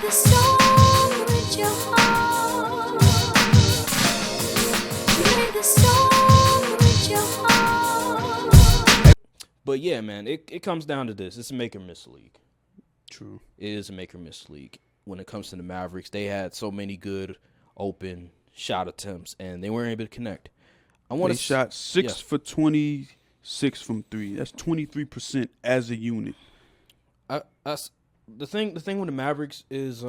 the song with your heart. Play the song with your heart. But yeah, man, it comes down to this. It's a make or miss league. True. It is a make or miss league. When it comes to the Mavericks, they had so many good open shot attempts, and they weren't able to connect. They shot 6 for 26 from 3. That's 23% as a unit. The thing with the Mavericks is,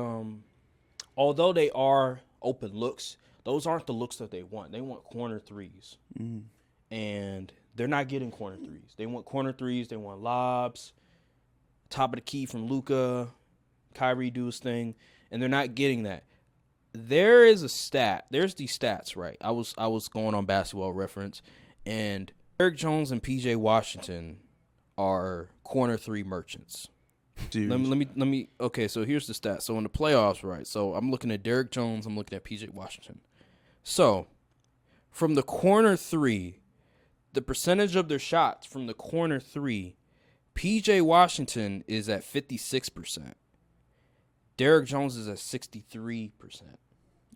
although they are open looks, those aren't the looks that they want. They want corner threes, and they're not getting corner threes. They want corner threes. They want lobs, top of the key from Luka, Kyrie do his thing, and they're not getting that. There is a stat. There's these stats, right? I was going on Basketball Reference, and Derrick Jones and PJ Washington are corner three merchants. Let me. Okay, so here's the stat. So in the playoffs, right? So I'm looking at Derrick Jones. I'm looking at PJ Washington. So from the corner three, the percentage of their shots from the corner three, PJ Washington is at 56%. Derrick Jones is at 63%.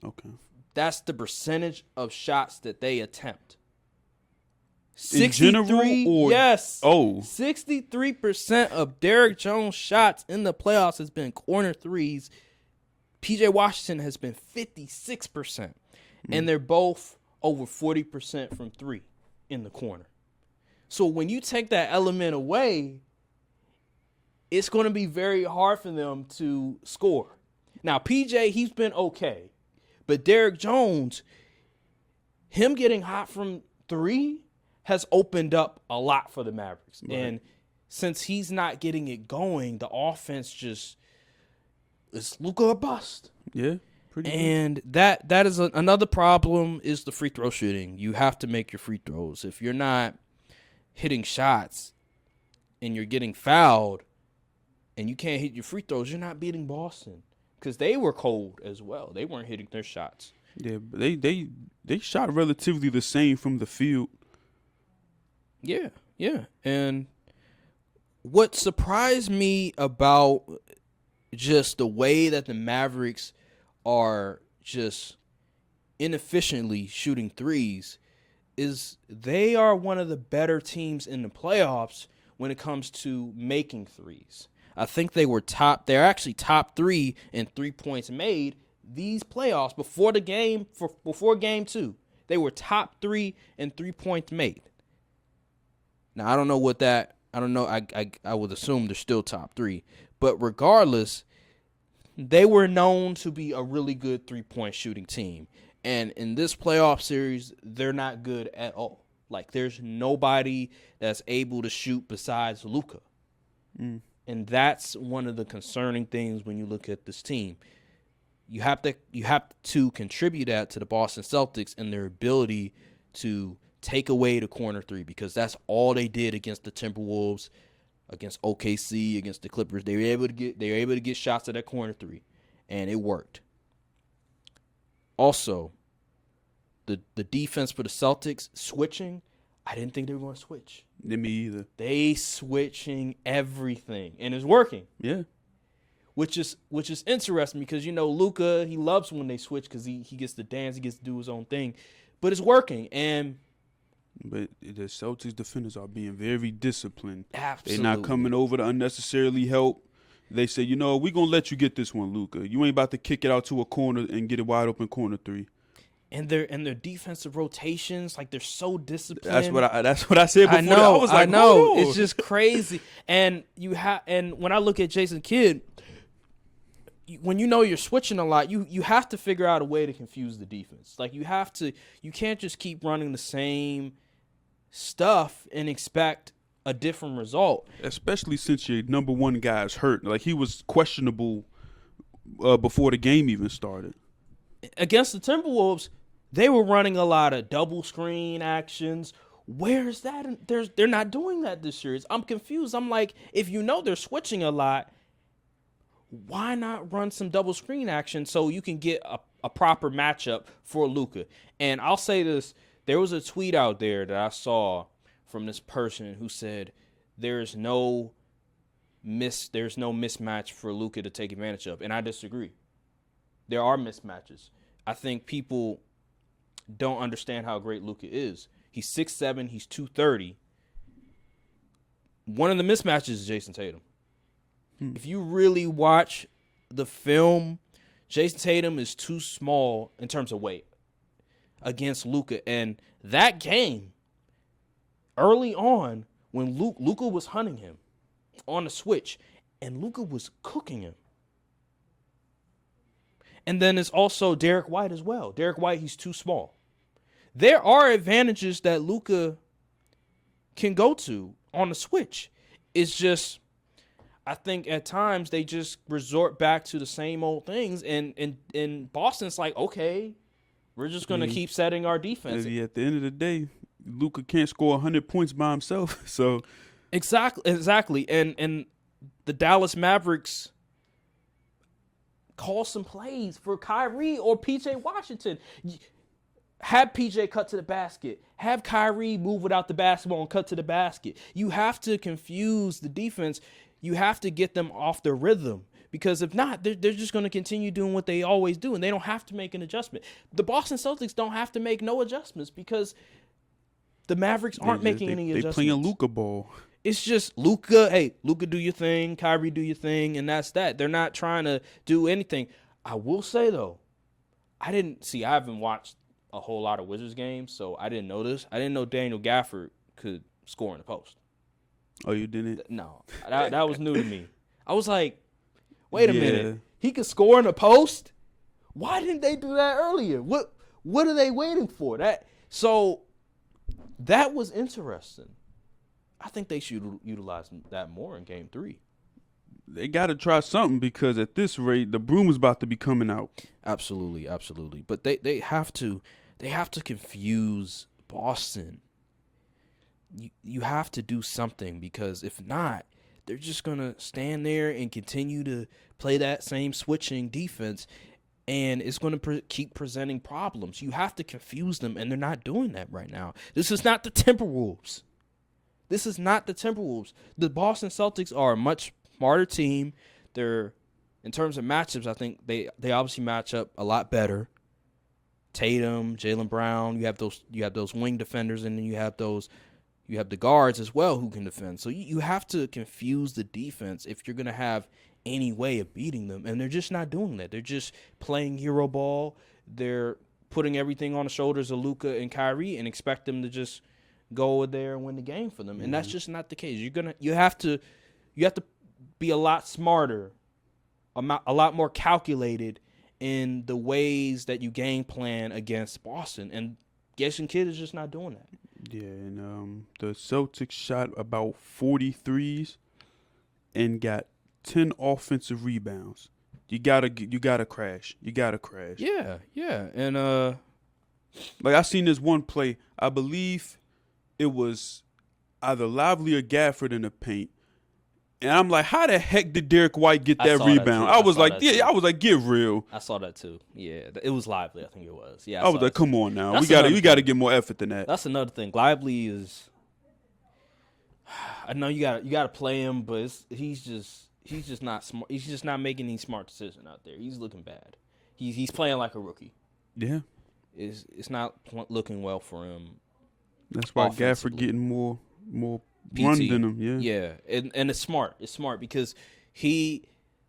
Okay. That's the percentage of shots that they attempt. In general, or yes. Oh, 63% of Derrick Jones' shots in the playoffs has been corner threes. PJ Washington has been 56%. And they're both over 40% from three in the corner. So when you take that element away, it's going to be very hard for them to score. Now, PJ, he's been okay. But Derrick Jones, him getting hot from three has opened up a lot for the Mavericks. Right. And since he's not getting it going, the offense just is Luka or bust. Yeah, pretty and good. that is another problem is the free throw shooting. You have to make your free throws. If you're not hitting shots and you're getting fouled and you can't hit your free throws, you're not beating Boston because they were cold as well. They weren't hitting their shots. Yeah, but they shot relatively the same from the field. Yeah. And what surprised me about just the way that the Mavericks are just inefficiently shooting threes is they are one of the better teams in the playoffs when it comes to making threes. I think they're actually top 3 in 3 points made these playoffs before game 2. They were top 3 in 3 points made. Now, I don't know I would assume they're still top 3. But regardless, they were known to be a really good 3-point shooting team. And in this playoff series, they're not good at all. Like, there's nobody that's able to shoot besides Luka. And that's one of the concerning things when you look at this team. You have to contribute that to the Boston Celtics and their ability to take away the corner three, because that's all they did against the Timberwolves, against OKC, against the Clippers. They were able to get shots at that corner three, and it worked. Also, the defense for the Celtics switching, I didn't think they were going to switch. Me either. They switching everything, and it's working. Yeah. Which is interesting because, Luka, he loves when they switch because he gets to dance, he gets to do his own thing. But it's working, But the Celtics defenders are being very disciplined. Absolutely. They're not coming over to unnecessarily help. They say, we're going to let you get this one, Luka. You ain't about to kick it out to a corner and get a wide open corner three. And their defensive rotations, like, they're so disciplined. That's what I said before. I know. It's just crazy. And when I look at Jason Kidd, when you're switching a lot, you have to figure out a way to confuse the defense. Like, you can't just keep running the same stuff and expect a different result. Especially since your number one guy is hurt. Like, he was questionable before the game even started. Against the Timberwolves, they were running a lot of double screen actions. Where's that? They're not doing that this series. I'm confused. I'm like, if they're switching a lot, why not run some double screen action so you can get a proper matchup for Luka? And I'll say this. There was a tweet out there that I saw from this person who said there's no there's no mismatch for Luka to take advantage of, and I disagree. There are mismatches. I think people don't understand how great Luka is. He's 6'7", he's 230. One of the mismatches is Jason Tatum. If you really watch the film, Jason Tatum is too small in terms of weight against Luka. And that game, early on, when Luka was hunting him on the switch, and Luka was cooking him. And then it's also Derek White as well. Derek White, he's too small. There are advantages that Luka can go to on the switch. It's just, I think at times they just resort back to the same old things. And Boston's like, okay, we're just going to keep setting our defense. At the end of the day, Luka can't score 100 points by himself. So Exactly. And the Dallas Mavericks call some plays for Kyrie or PJ Washington. Have PJ cut to the basket. Have Kyrie move without the basketball and cut to the basket. You have to confuse the defense. You have to get them off their rhythm. Because if not, they're just going to continue doing what they always do, and they don't have to make an adjustment. The Boston Celtics don't have to make no adjustments because the Mavericks aren't making any adjustments. They playing Luka ball. It's just Luka, hey, Luka do your thing, Kyrie do your thing, and that's that. They're not trying to do anything. I will say, though, I haven't watched a whole lot of Wizards games, so I didn't know this. I didn't know Daniel Gafford could score in the post. Oh, you didn't? No, that was new to me. I was like, wait a minute. He could score in the post? Why didn't they do that earlier? What are they waiting for? So that was interesting. I think they should utilize that more in Game 3. They got to try something because at this rate, the broom is about to be coming out. Absolutely. But they have to confuse Boston. You have to do something because if not, they're just going to stand there and continue to play that same switching defense, and it's going to keep presenting problems. You have to confuse them, and they're not doing that right now. This is not the Timberwolves. The Boston Celtics are a much smarter team. They're, in terms of matchups, I think they obviously match up a lot better. Tatum, Jaylen Brown, you have those wing defenders, and then you have the guards as well who can defend. So you have to confuse the defense if you're going to have any way of beating them, and they're just not doing that. They're just playing hero ball. They're putting everything on the shoulders of Luka and Kyrie and expect them to just go over there and win the game for them. And that's just not the case. You have to be a lot smarter, a lot more calculated in the ways that you game plan against Boston. And Jason Kidd is just not doing that. Yeah, and the Celtics shot about 43s and got 10 offensive rebounds. You gotta crash. Yeah, and like I seen this one play. I believe it was either Lively or Gafford in the paint. And I'm like, how the heck did Derek White get that rebound? I was like, get real. I saw that too. Yeah, it was Lively, I think it was. Yeah, I was like, come on now. We got to get more effort than that. That's another thing. Lively is, I know you got to play him, but he's just not smart. He's just not making any smart decisions out there. He's looking bad. He's playing like a rookie. Yeah. It's not looking well for him. That's why Gafford getting more run than him. Yeah, and it's smart. It's smart because the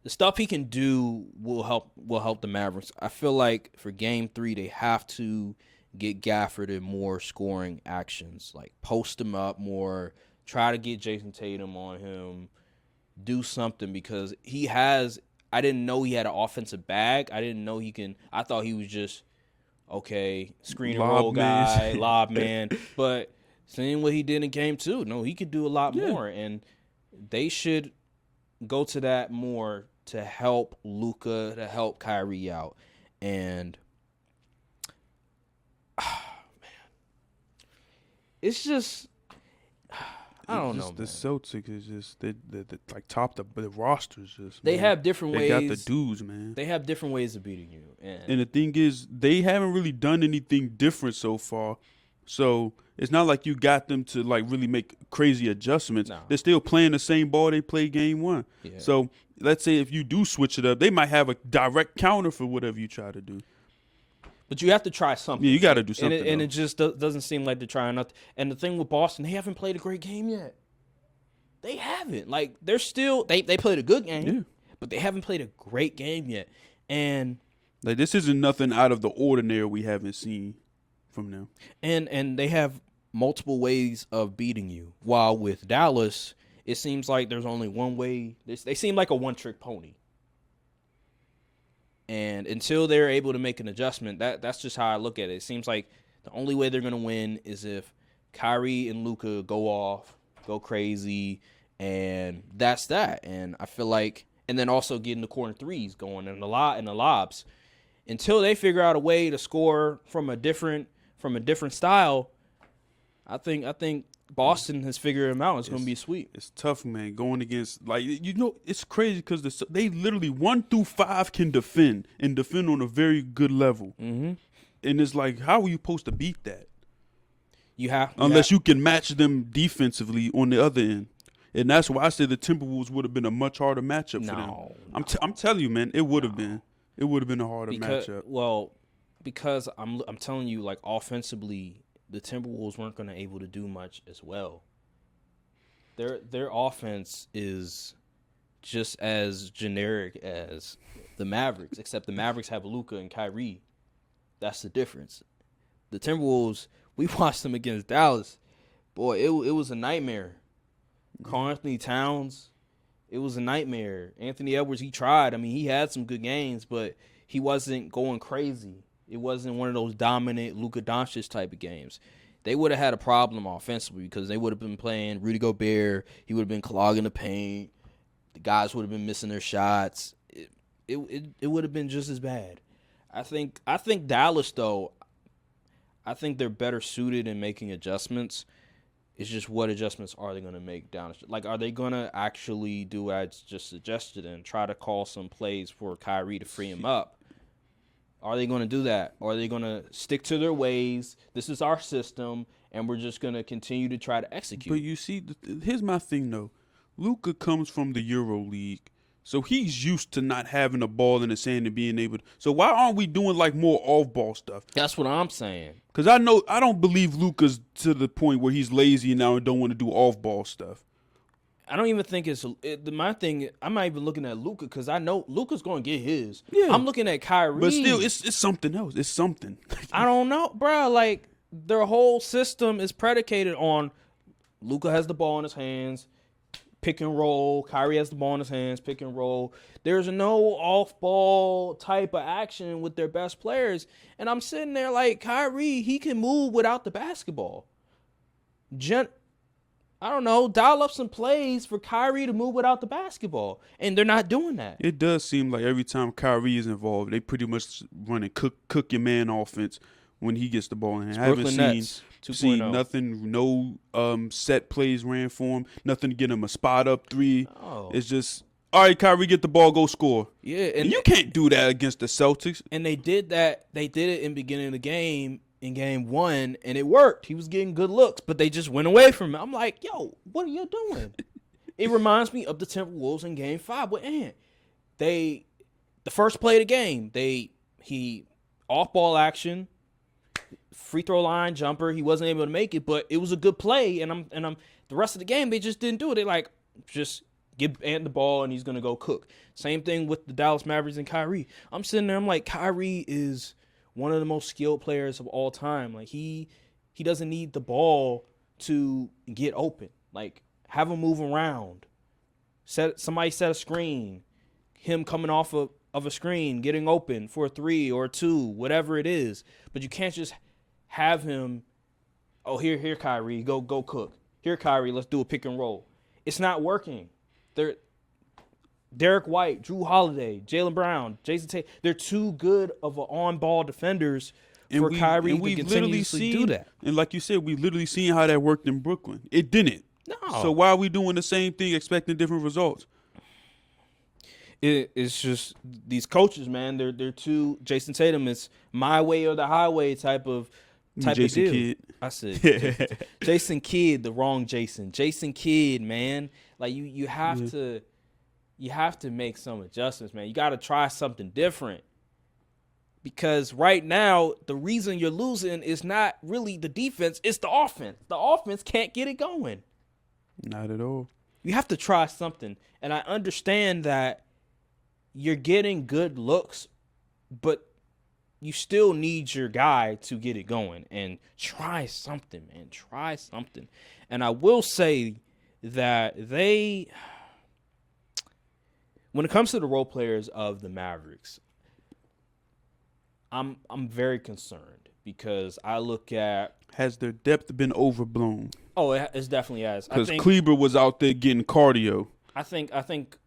stuff he can do will help the Mavericks. I feel like for Game 3 they have to get Gafford in more scoring actions, like post him up more, try to get Jason Tatum on him, do something because he has. I didn't know he had an offensive bag. I didn't know he can. I thought he was just screen and roll guy, lob man, but. Seeing what he did in Game 2, no, he could do a lot more, and they should go to that more to help Luka, to help Kyrie out. And, man, it's just, I don't know. The Celtics is just they like top the rosters. Just they have different ways. They got the dudes, man. They have different ways of beating you, and the thing is, they haven't really done anything different so far. So It's not like you got them to like really make crazy adjustments. No. They're still playing the same ball they played game one. Yeah. So let's say if you do switch it up, they might have a direct counter for whatever you try to do. But you have to try something. Yeah, you got to do something. And it just doesn't seem like they're trying nothing. And the thing with Boston, they haven't played a great game yet. They haven't. Like, they're still they played a good game, but they haven't played a great game yet. And like this isn't nothing out of the ordinary we haven't seen from them. And they have multiple ways of beating you. While with Dallas, it seems like there's only one way. They seem like a one-trick pony. And until they're able to make an adjustment, that's just how I look at it. It seems like the only way they're going to win is if Kyrie and Luka go off, go crazy, and that's that. And I feel like, and then also getting the corner threes going and the lobs. Until they figure out a way to score from a different style, I think Boston has figured them out. It's going to be sweet. It's tough, man, going against, like, it's crazy because they literally 1 through 5 can defend on a very good level. Mm-hmm. And it's like, how are you supposed to beat that? Unless you can match them defensively on the other end. And that's why I said the Timberwolves would have been a much harder matchup for them. I'm telling you, man, it would have been. It would have been a harder matchup. Well, because I'm telling you, like, offensively, the Timberwolves weren't going to able to do much as well. Their offense is just as generic as the Mavericks, except the Mavericks have Luka and Kyrie. That's the difference. The Timberwolves, we watched them against Dallas. Boy, it was a nightmare. Karl-Anthony Towns, it was a nightmare. Anthony Edwards, he tried. I mean, he had some good games, but he wasn't going crazy. It wasn't one of those dominant Luka Doncic type of games. They would have had a problem offensively because they would have been playing Rudy Gobert. He would have been clogging the paint. The guys would have been missing their shots. It would have been just as bad. I think Dallas, though, I think they're better suited in making adjustments. It's just what adjustments are they going to make down? Like, are they going to actually do what I just suggested and try to call some plays for Kyrie to free him up? Are they going to do that? Or are they going to stick to their ways? This is our system, and we're just going to continue to try to execute. But you see, here's my thing, though. Luka comes from the Euro League, so he's used to not having a ball in his hand and being able to. So why aren't we doing, like, more off-ball stuff? That's what I'm saying. Because I don't believe Luka's to the point where he's lazy now and don't want to do off-ball stuff. I don't even think my thing. I'm not even looking at Luka because I know Luka's going to get his. Yeah. I'm looking at Kyrie. But still, it's something else. It's something. I don't know, bro. Like, their whole system is predicated on Luka has the ball in his hands, pick and roll. Kyrie has the ball in his hands, pick and roll. There's no off-ball type of action with their best players. And I'm sitting there like, Kyrie, he can move without the basketball. I don't know, dial up some plays for Kyrie to move without the basketball. And they're not doing that. It does seem like every time Kyrie is involved, they pretty much run a cook your man offense when he gets the ball in hand. I haven't seen nothing, no set plays ran for him, nothing to get him a spot up three. Oh. It's just, all right, Kyrie, get the ball, go score. Yeah. And you can't do that against the Celtics. And they did that. They did it in the beginning of the game. In game one, and it worked. He was getting good looks, but they just went away from him. I'm like, yo, what are you doing? It reminds me of the Timberwolves in game 5 with Ant. The first play of the game, he off-ball action, free throw line jumper. He wasn't able to make it, but it was a good play. And I'm the rest of the game, they just didn't do it. They like just give Ant the ball and he's gonna go cook. Same thing with the Dallas Mavericks and Kyrie. I'm sitting there, I'm like, Kyrie is one of the most skilled players of all time. Like, he doesn't need the ball to get open. Like, have him move around. Somebody set a screen. Him coming off of a screen, getting open for a 3 or a 2, whatever it is. But you can't just have him, oh, here, Kyrie, go cook. Here, Kyrie, let's do a pick and roll. It's not working. Derek White, Drew Holiday, Jaylen Brown, Jason Tate, they're too good of on-ball defenders for Kyrie to continuously do that. And like you said, we literally seen how that worked in Brooklyn. It didn't. No. So why are we doing the same thing expecting different results? It's just these coaches, man, they're too – Jason Tatum is my way or the highway type of type Jason of deal. Kidd. I said Jason Kidd, the wrong Jason. Jason Kidd, man. Like you have to make some adjustments, man. You got to try something different. Because right now, the reason you're losing is not really the defense, it's the offense. The offense can't get it going. Not at all. You have to try something. And I understand that you're getting good looks, but you still need your guy to get it going. And try something, man. Try something. And I will say that when it comes to the role players of the Mavericks, I'm very concerned because I look at, has their depth been overblown? Oh, it's definitely has. Because Kleber was out there getting cardio. I think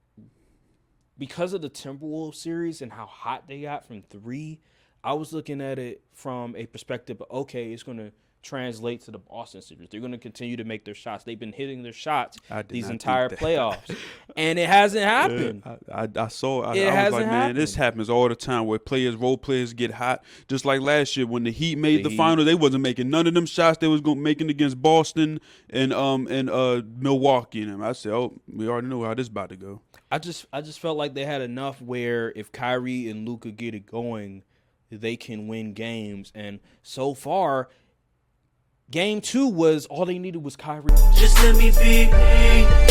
because of the Timberwolves series and how hot they got from 3, I was looking at it from a perspective of, okay, it's going to translate to the Boston series. They're going to continue to make their shots. They've been hitting their shots these entire playoffs, and it hasn't happened. I saw. It I was like, hasn't man, this happens all the time where role players get hot. Just like last year when the Heat made the final, they wasn't making none of them shots they was making against Boston and Milwaukee. And I said, oh, we already know how this about to go. I just felt like they had enough where if Kyrie and Luka get it going, they can win games. And so far, Game 2 was all they needed was Kyrie. Just let me be me.